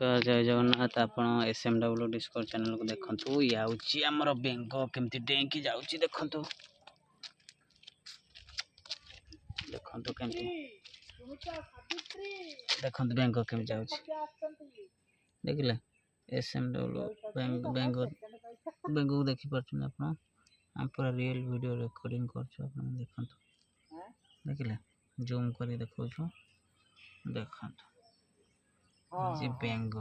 नमस्कार जय जगन्नाथ। आपण SMW डिस्कवर चैनल को देखंतु। ये आउची हमर बेंग केमती डेंकी जाउची देखंतु। देखंतु केमती देखंतु बेंग केमती जाउची देखिले। SMW बेंग को देखि परछन आपण। हम पूरा रियल वीडियो रिकॉर्डिंग करछु, आपण देखंतु। देखिले जूम करी देखौछु, देखंतु जी बेंग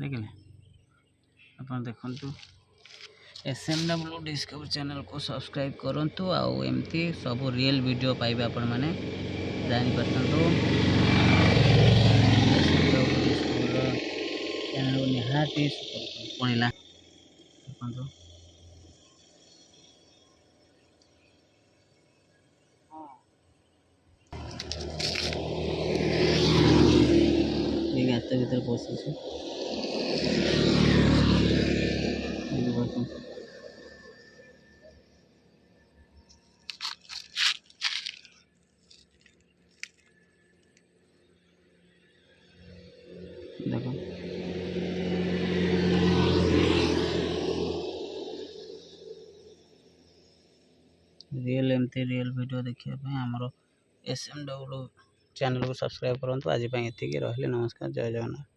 देखिले। अपन देखंतु SMW डिस्कवर चैनल को सब्सक्राइब करंतु। आउ एमती सब रियल वीडियो पाइबे आपण माने जानि परछंतु। SMW डिस्कवर चैनल को निहाती सपोर्ट पणिला देखंतु। ये गात भीतर पसिछु देखो। रियल एमती रियल वीडियो देखिए हमरो SMW चैनल को सब्सक्राइब करंतु। आज एतिकी रहले। नमस्कार जय जगन्नाथ।